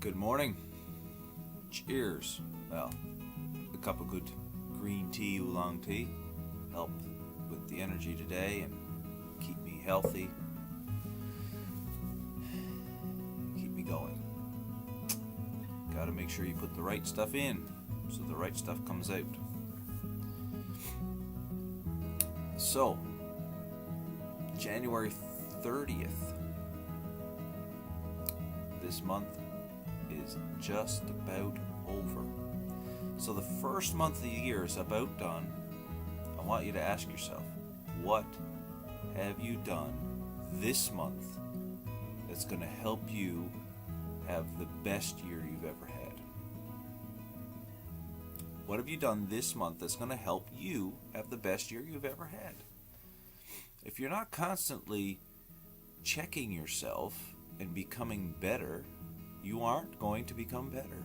Good morning. Cheers. Well, a cup of good green tea, oolong tea, help with the energy today and keep me healthy, keep me going. Gotta make sure you put the right stuff in so the right stuff comes out. So, January 30th, this month is just about over. So the first month of the year is about done. I want you to ask yourself, what have you done this month that's going to help you have the best year you've ever had? What have you done this month that's going to help you have the best year you've ever had? If you're not constantly checking yourself and becoming better, you aren't going to become better.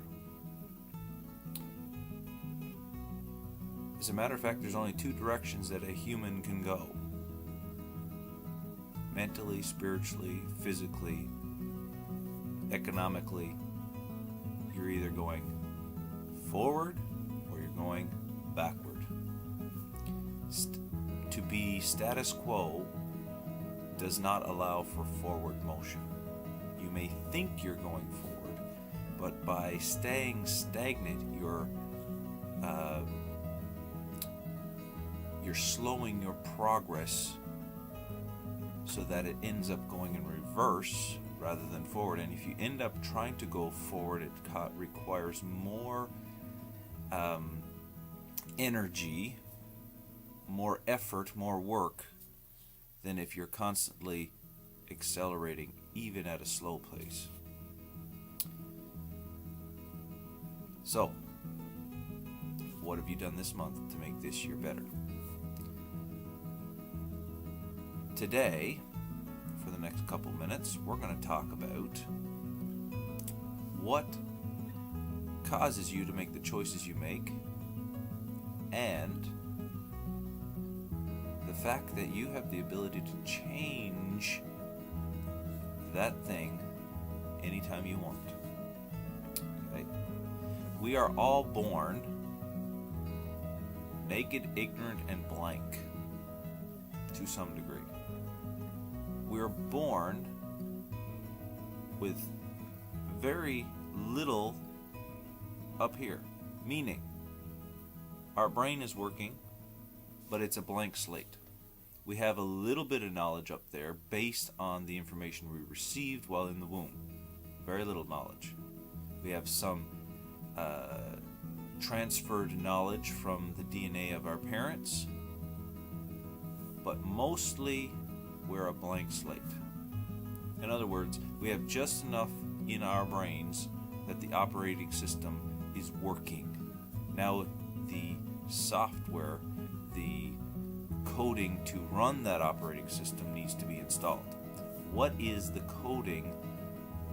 As a matter of fact, there's only two directions that a human can go. Mentally, spiritually, physically, economically. You're either going forward or you're going backward. To be status quo does not allow for forward motion. You may think you're going forward, but by staying stagnant, you're slowing your progress so that it ends up going in reverse rather than forward. And if you end up trying to go forward, it requires more energy, more effort, more work than if you're constantly accelerating even at a slow pace. So, what have you done this month to make this year better? Today, for the next couple minutes, we're going to talk about what causes you to make the choices you make, and the fact that you have the ability to change that thing anytime you want. Okay? We are all born naked, ignorant, and blank to some degree. We're born with very little up here, meaning our brain is working, but it's a blank slate. We have a little bit of knowledge up there based on the information we received while in the womb. Very little knowledge. We have some transferred knowledge from the DNA of our parents, but mostly we're a blank slate. In other words, we have just enough in our brains that the operating system is working. Now the software, the coding to run that operating system needs to be installed. What is the coding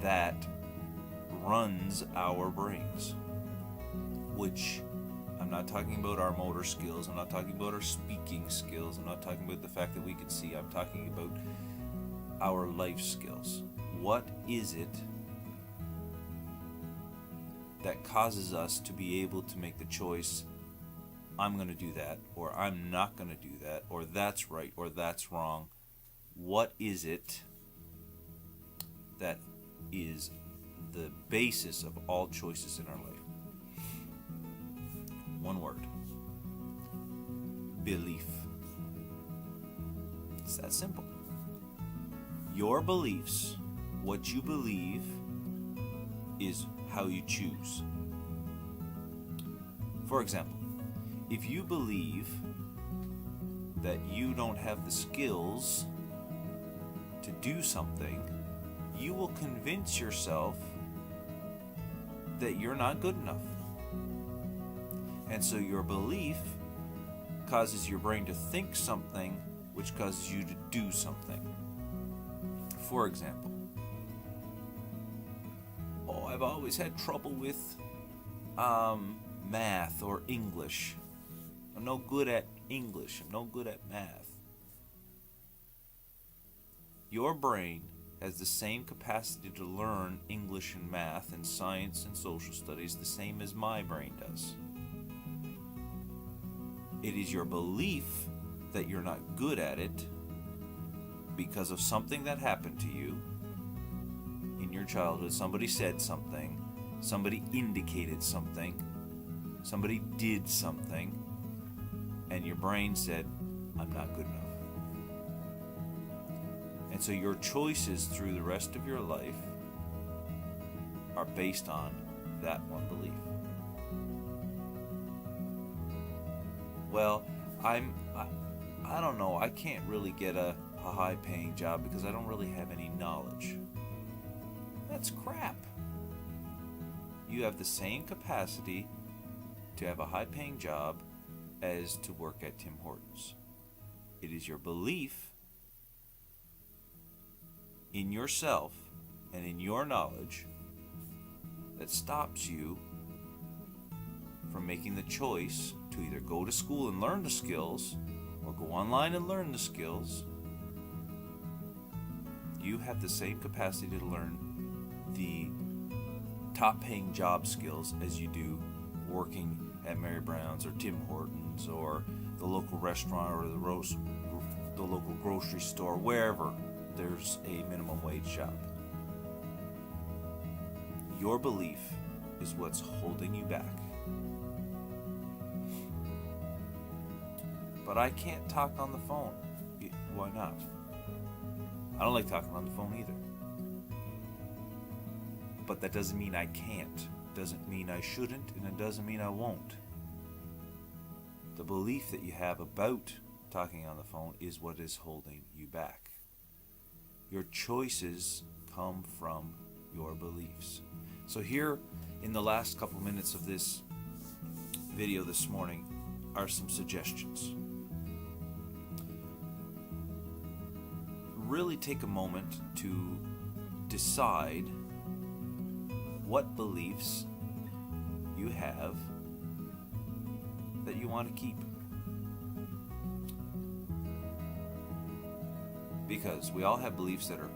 that runs our brains? Which, I'm not talking about our motor skills, I'm not talking about our speaking skills, I'm not talking about the fact that we can see, I'm talking about our life skills. What is it that causes us to be able to make the choice, I'm going to do that, or I'm not going to do that, or that's right, or that's wrong? What is it that is the basis of all choices in our life? One word: belief. It's that simple. Your beliefs, what you believe, is how you choose. For example, if you believe that you don't have the skills to do something, you will convince yourself that you're not good enough. And so your belief causes your brain to think something, which causes you to do something. For example, I've always had trouble with math or English. I'm no good at English. I'm no good at math. Your brain has the same capacity to learn English and math and science and social studies the same as my brain does. It is your belief that you're not good at it because of something that happened to you in your childhood. Somebody said something, somebody indicated something, somebody did something, and your brain said, I'm not good enough. And so your choices through the rest of your life are based on that one belief. Well, I don't know, I can't really get a high-paying job because I don't really have any knowledge. That's crap. You have the same capacity to have a high-paying job as to work at Tim Hortons. It is your belief in yourself and in your knowledge that stops you from making the choice to either go to school and learn the skills or go online and learn the skills. You have the same capacity to learn the top-paying job skills as you do working at Mary Brown's or Tim Hortons or the local restaurant or the local grocery store, wherever there's a minimum wage job. Your belief is what's holding you back. But I can't talk on the phone. Why not? I don't like talking on the phone either. But that doesn't mean I can't. Doesn't mean I shouldn't, and it doesn't mean I won't. The belief that you have about talking on the phone is what is holding you back. Your choices come from your beliefs. So here, in the last couple minutes of this video this morning, are some suggestions. Really take a moment to decide what beliefs you have that you want to keep. Because we all have beliefs that are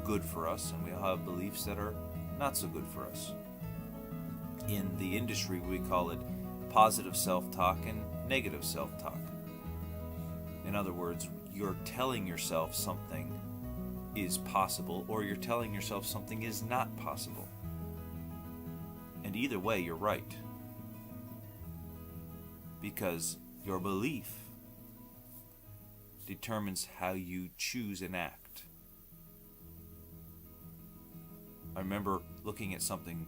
good for us, and we all have beliefs that are not so good for us. In the industry, we call it positive self-talk and negative self-talk. In other words, you're telling yourself something is possible, or you're telling yourself something is not possible. And either way, you're right. Because your belief determines how you choose and act. I remember looking at something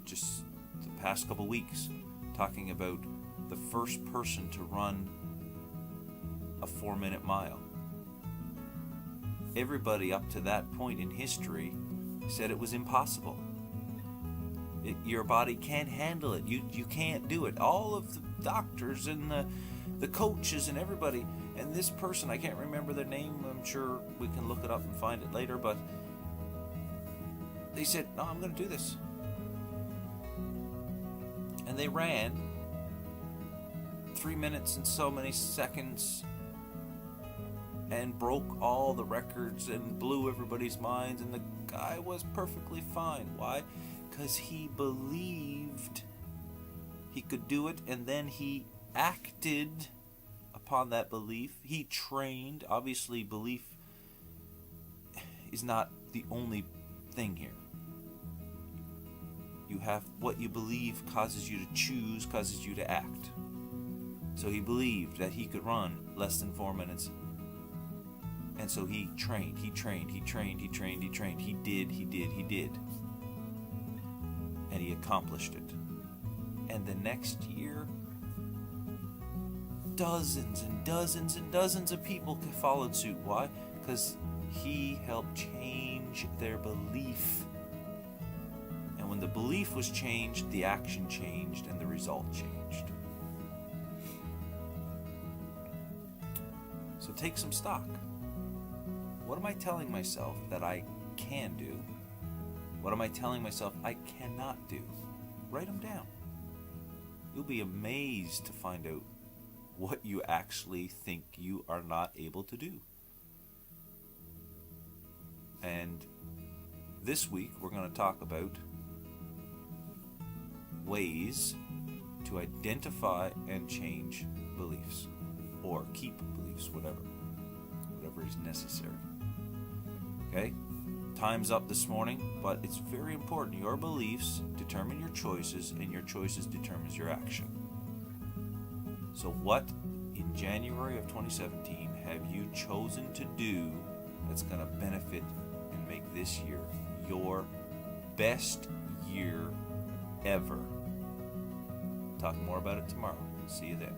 just the past couple weeks, talking about the first person to run a 4-minute mile. Everybody up to that point in history said it was impossible. Your body can't handle it. You can't do it. All of the doctors and the coaches and everybody, and this person, I can't remember their name, I'm sure we can look it up and find it later, but they said, no, I'm going to do this. And they ran 3 minutes and so many seconds and broke all the records and blew everybody's minds, and the guy was perfectly fine. Why? Because he believed he could do it, and then he acted upon that belief. He trained. Obviously, belief is not the only thing here. You have what you believe causes you to choose, causes you to act. So he believed that he could run less than 4 minutes. And so he trained. He did. And he accomplished it. And the next year, dozens and dozens and dozens of people followed suit. Why? Because he helped change their belief. And when the belief was changed, the action changed and the result changed. So take some stock. What am I telling myself that I can do? What am I telling myself I cannot do? Write them down. You'll be amazed to find out what you actually think you are not able to do. And this week we're going to talk about ways to identify and change beliefs, or keep beliefs, whatever is necessary. Okay? Time's up this morning, but it's very important. Your beliefs determine your choices, and your choices determines your action. So what in January of 2017 have you chosen to do that's going to benefit and make this year your best year ever? Talk more about it tomorrow. See you then.